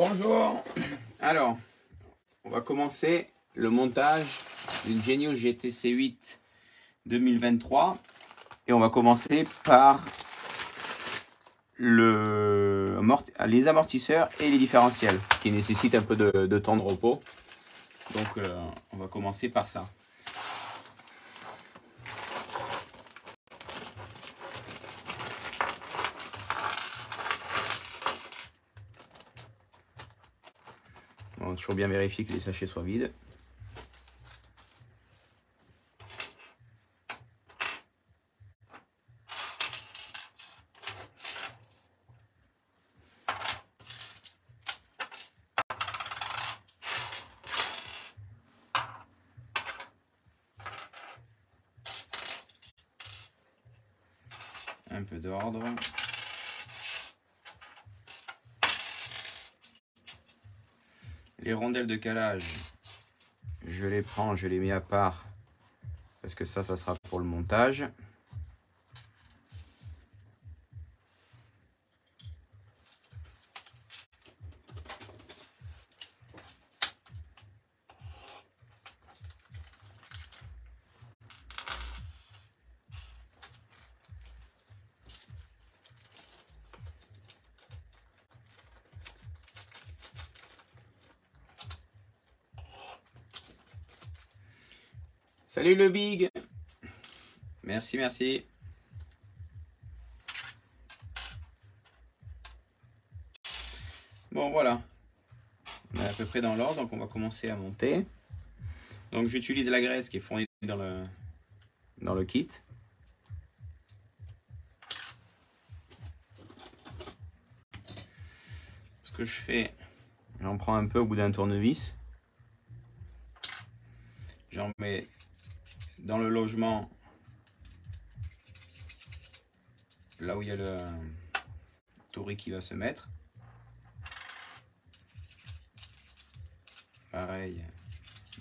Bonjour. Alors, on va commencer le montage d'une Genius GTC 8 2023 et on va commencer par les amortisseurs et les différentiels qui nécessitent un peu de temps de repos. Donc, on va commencer par ça. On va toujours bien vérifier que les sachets soient vides. Un peu d'ordre. Les rondelles de calage, je les prends, je les mets à part parce que ça sera pour le montage. Salut le Big. Merci, merci. Bon, voilà. On est à peu près dans l'ordre, donc on va commencer à monter. Donc j'utilise la graisse qui est fournie dans le kit. Ce que je fais, j'en prends un peu au bout d'un tournevis. J'en mets dans le logement, là où il y a le tori qui va se mettre. Pareil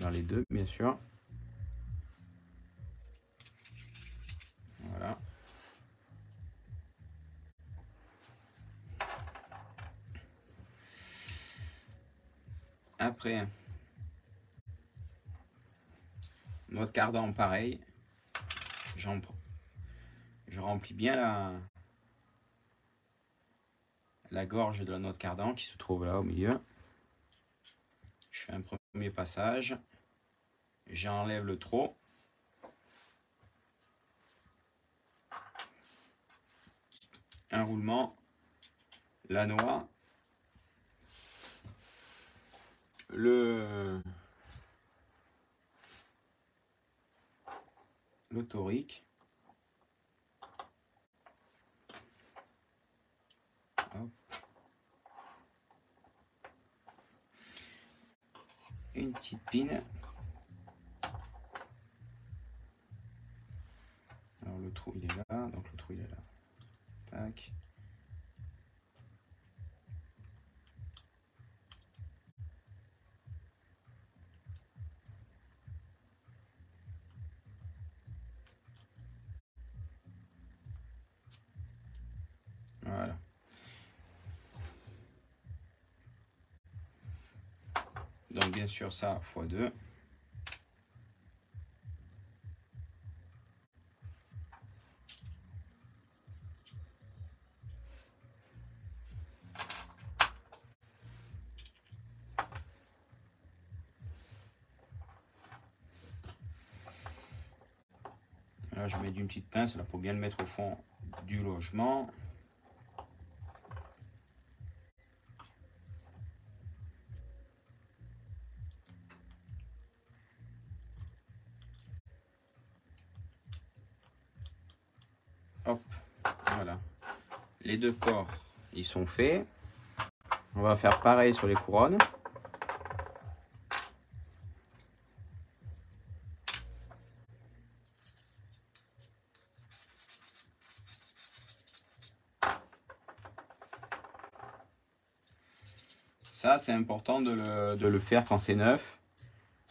dans les deux, bien sûr. Voilà. Après, notre cardan, pareil. Je remplis bien la gorge de notre cardan qui se trouve là au milieu. Je fais un premier passage. J'enlève le trop. Un roulement. La noix. Le torique. Hop. Une petite pine. Alors le trou il est là, donc le trou il est là. Tac. Voilà. Donc bien sûr ça x2. Là je mets d'une petite pince là pour bien le mettre au fond du logement. Hop, voilà. Les deux corps, ils sont faits. On va faire pareil sur les couronnes. Ça, c'est important de le faire quand c'est neuf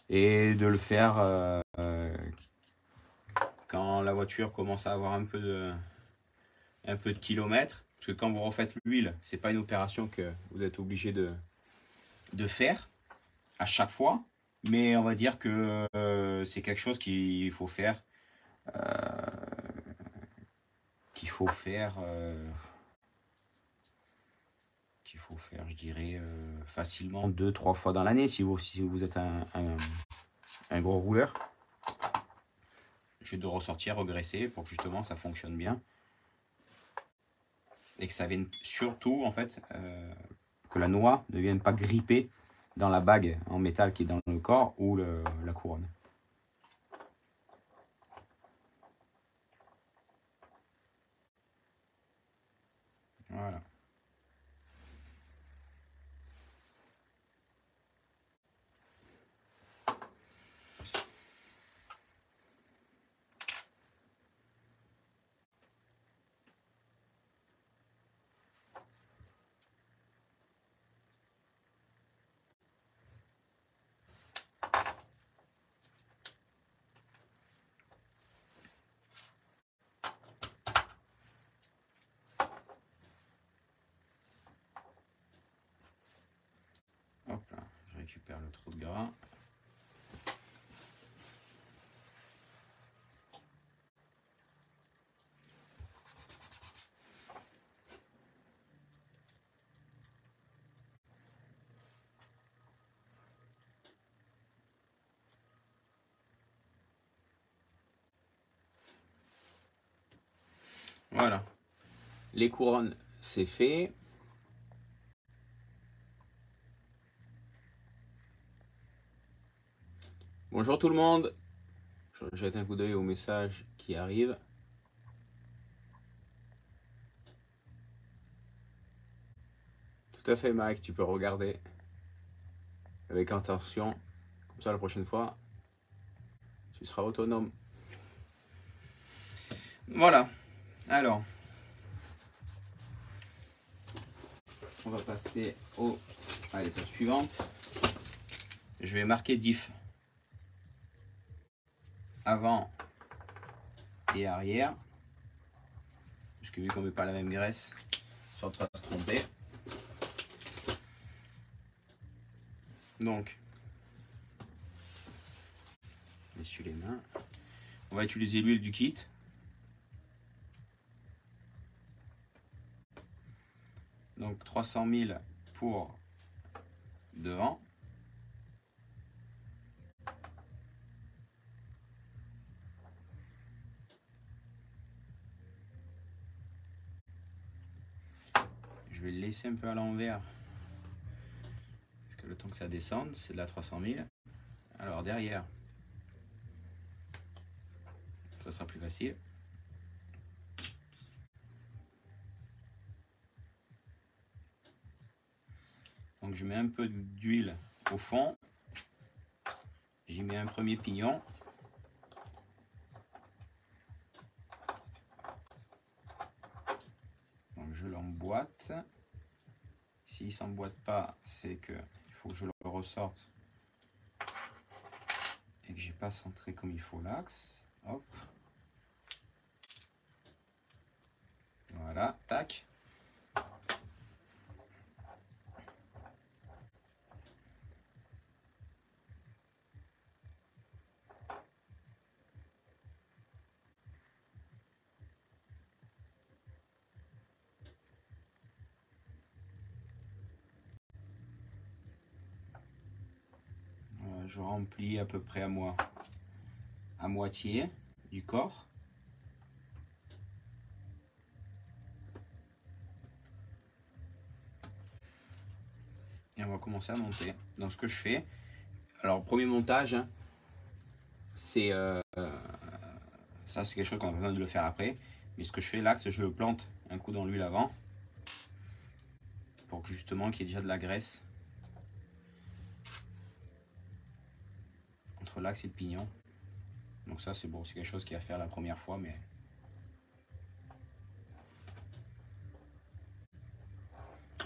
et de le faire quand la voiture commence à avoir un peu de kilomètres. Parce que quand vous refaites l'huile, c'est pas une opération que vous êtes obligé de de faire à chaque fois, mais on va dire que c'est quelque chose qu'il faut faire, je dirais, facilement 2-3 fois dans l'année si vous êtes un gros rouleur. Je vais de ressortir, regresser pour que justement ça fonctionne bien. Et que ça vienne surtout, en fait, que la noix ne vienne pas gripper dans la bague en métal qui est dans le corps ou la couronne. Voilà. Hop là, je récupère le trou de gras. Voilà. Les couronnes, c'est fait. Bonjour tout le monde. Je jette un coup d'œil au message qui arrive. Tout à fait, Max, tu peux regarder avec attention. Comme ça, la prochaine fois, tu seras autonome. Voilà. Alors, on va passer à l'étape suivante. Je vais marquer diff avant et arrière. Parce que vu qu'on ne met pas la même graisse, histoire de ne pas se tromper. Donc, essuie les mains. On va utiliser l'huile du kit. Donc 300 000 pour devant. Je vais le laisser un peu à l'envers. Parce que le temps que ça descende, c'est de la 300 000. Alors derrière, ça sera plus facile. Donc je mets un peu d'huile au fond. J'y mets un premier pignon. Donc je l'emboîte. S'il ne s'emboîte pas, c'est que il faut que je le ressorte et que j'ai pas centré comme il faut l'axe. Hop. Voilà, tac. Je remplis à peu près à moitié du corps. Et on va commencer à monter. Donc ce que je fais, alors premier montage, hein, c'est ça c'est quelque chose qu'on a besoin de le faire après. Mais ce que je fais, l'axe, je le plante un coup dans l'huile avant. Pour que justement qu'il y ait déjà de la graisse entre l'axe et le pignon. Donc ça c'est bon, c'est quelque chose qui est à faire la première fois, mais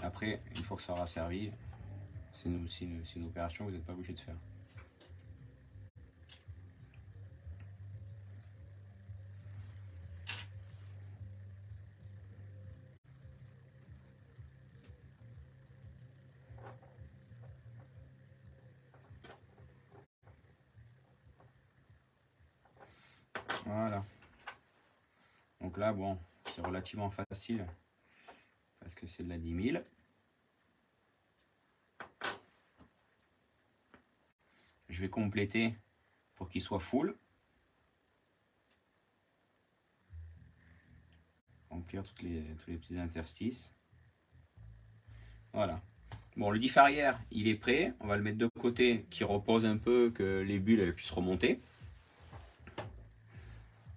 après, une fois que ça aura servi, c'est une opération que vous n'êtes pas obligé de faire. Voilà. Donc là, bon, c'est relativement facile parce que c'est de la 10 000. Je vais compléter pour qu'il soit full. Remplir tous les petits interstices. Voilà. Bon, le diff arrière, il est prêt. On va le mettre de côté, qui repose un peu, que les bulles elles puissent remonter.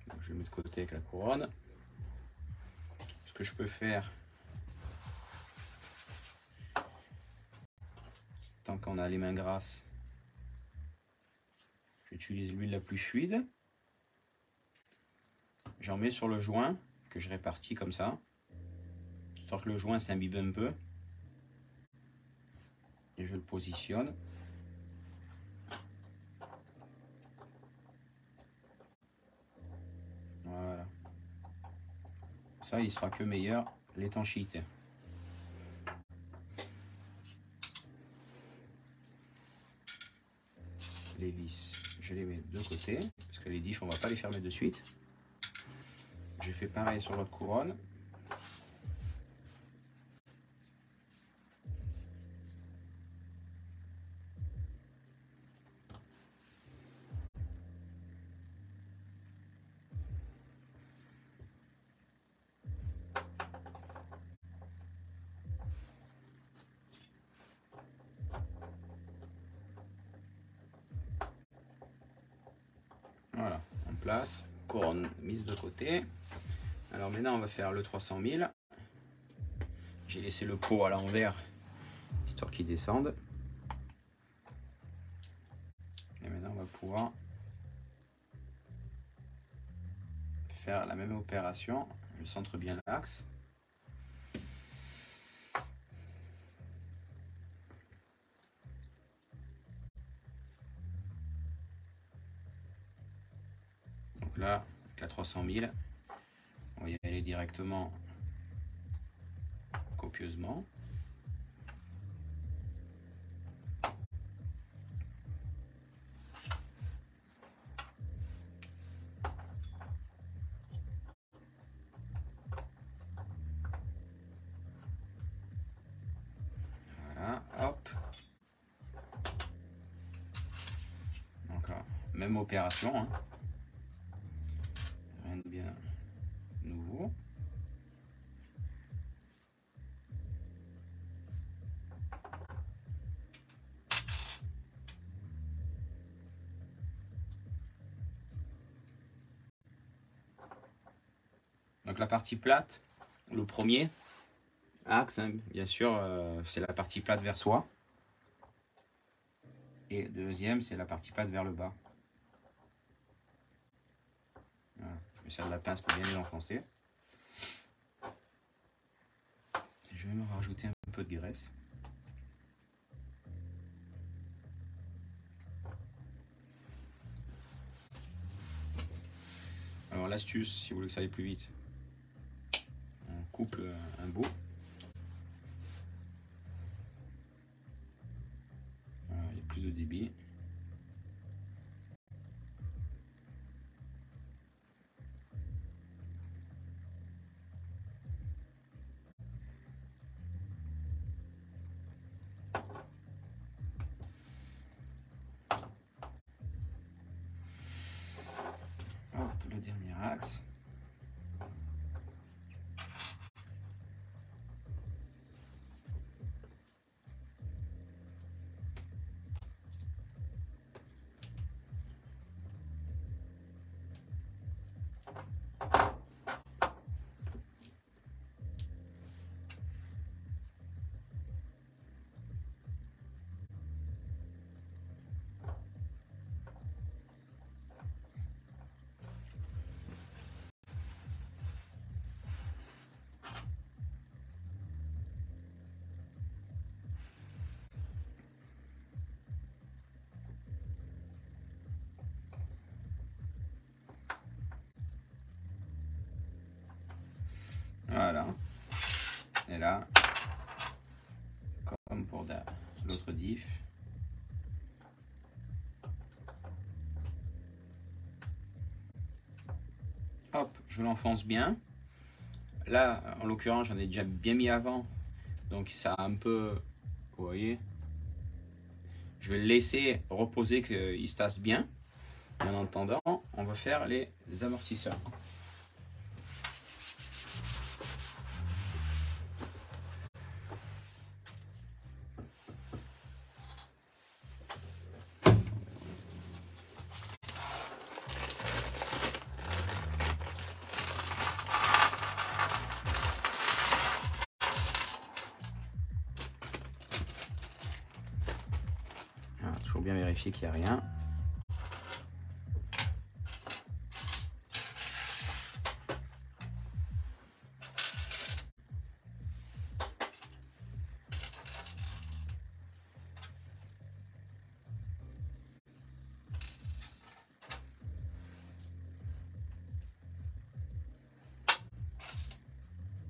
Donc, je le mets de côté avec la couronne. Ce que je peux faire, tant qu'on a les mains grasses, j'utilise l'huile la plus fluide. J'en mets sur le joint que je répartis comme ça, histoire que le joint s'imbibe un peu. Et je le positionne. Voilà. Ça, il sera que meilleur l'étanchéité. Les vis, je les mets de côté, parce que les diffs, on va pas les fermer de suite. Je fais pareil sur l'autre couronne. Voilà, en place, couronne mise de côté. Alors maintenant, on va faire le 300 000. J'ai laissé le pot à l'envers, histoire qu'il descende. Et maintenant, on va pouvoir faire la même opération. Je centre bien l'axe. Donc là, avec la 300 000, on va y aller directement, copieusement. Voilà, hop. Donc, même opération, hein. Rien de bien nouveau. Donc la partie plate, le premier axe, hein, bien sûr, c'est la partie plate vers soi. Et le deuxième, c'est la partie plate vers le bas. Voilà. Je me sers de la pince pour bien les enfoncer. Je vais me rajouter un peu de graisse. Alors l'astuce, si vous voulez que ça aille plus vite, on coupe un bout. Voilà, il y a plus de débit. Hop, le dernier axe. Voilà. Et là, comme pour l'autre diff, hop, je l'enfonce bien. Là, en l'occurrence, j'en ai déjà bien mis avant, donc ça a un peu, vous voyez, je vais le laisser reposer qu'il se tasse bien. Et en attendant, on va faire les amortisseurs. Voilà, toujours bien vérifier qu'il n'y a rien.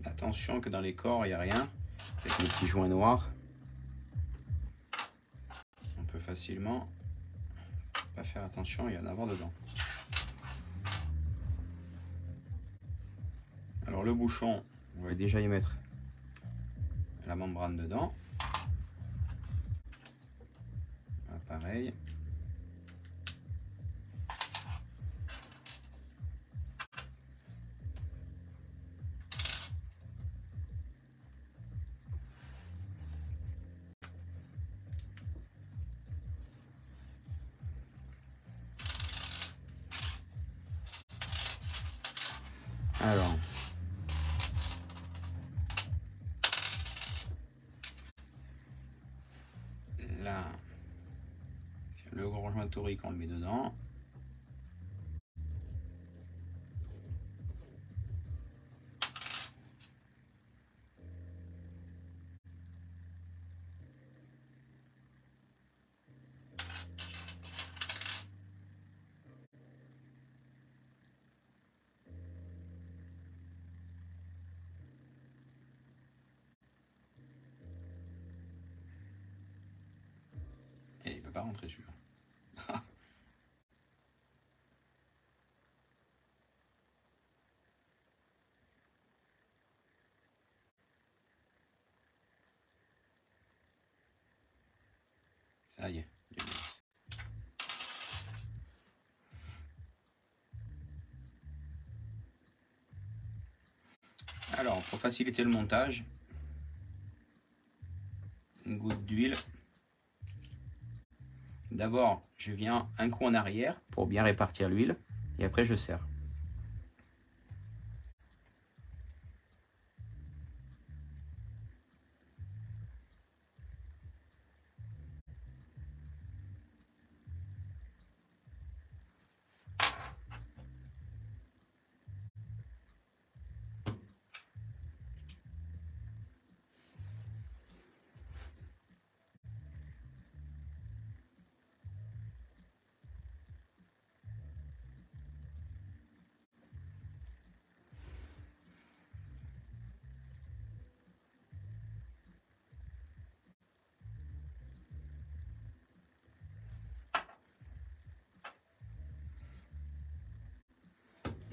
Attention que dans les corps, il n'y a rien. Avec les petits joints noirs, on peut facilement pas faire attention et en avoir dedans. Alors le bouchon, on va déjà y mettre la membrane dedans. Voilà, pareil. Alors, là, le gros joint torique, on le met dedans. Et il ne peut pas rentrer dessus. Ça y est. Alors, pour faciliter le montage, une goutte d'huile. D'abord, je viens un coup en arrière pour bien répartir l'huile et après je serre.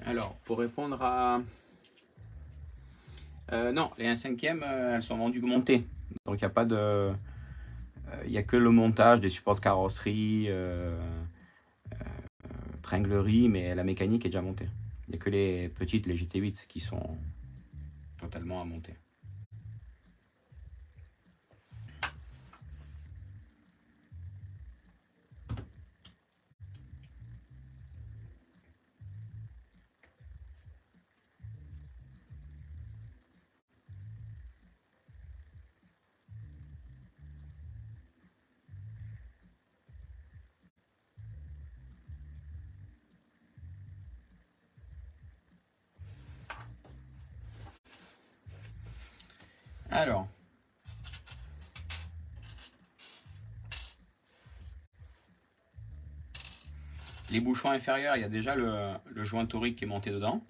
Alors, pour répondre à... non, les 1/5, elles sont vendues montées. Donc, il n'y a pas de... Il n'y a que le montage des supports de carrosserie, tringlerie, mais la mécanique est déjà montée. Il n'y a que les petites, les GT8, qui sont totalement à monter. Alors, les bouchons inférieurs, il y a déjà le joint torique qui est monté dedans.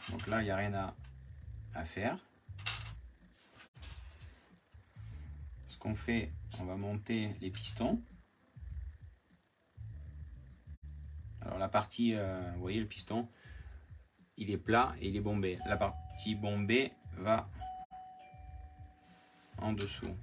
Donc là, il n'y a rien à faire. Ce qu'on fait, on va monter les pistons. partie, vous voyez le piston, il est plat et il est bombé. La partie bombée va en dessous.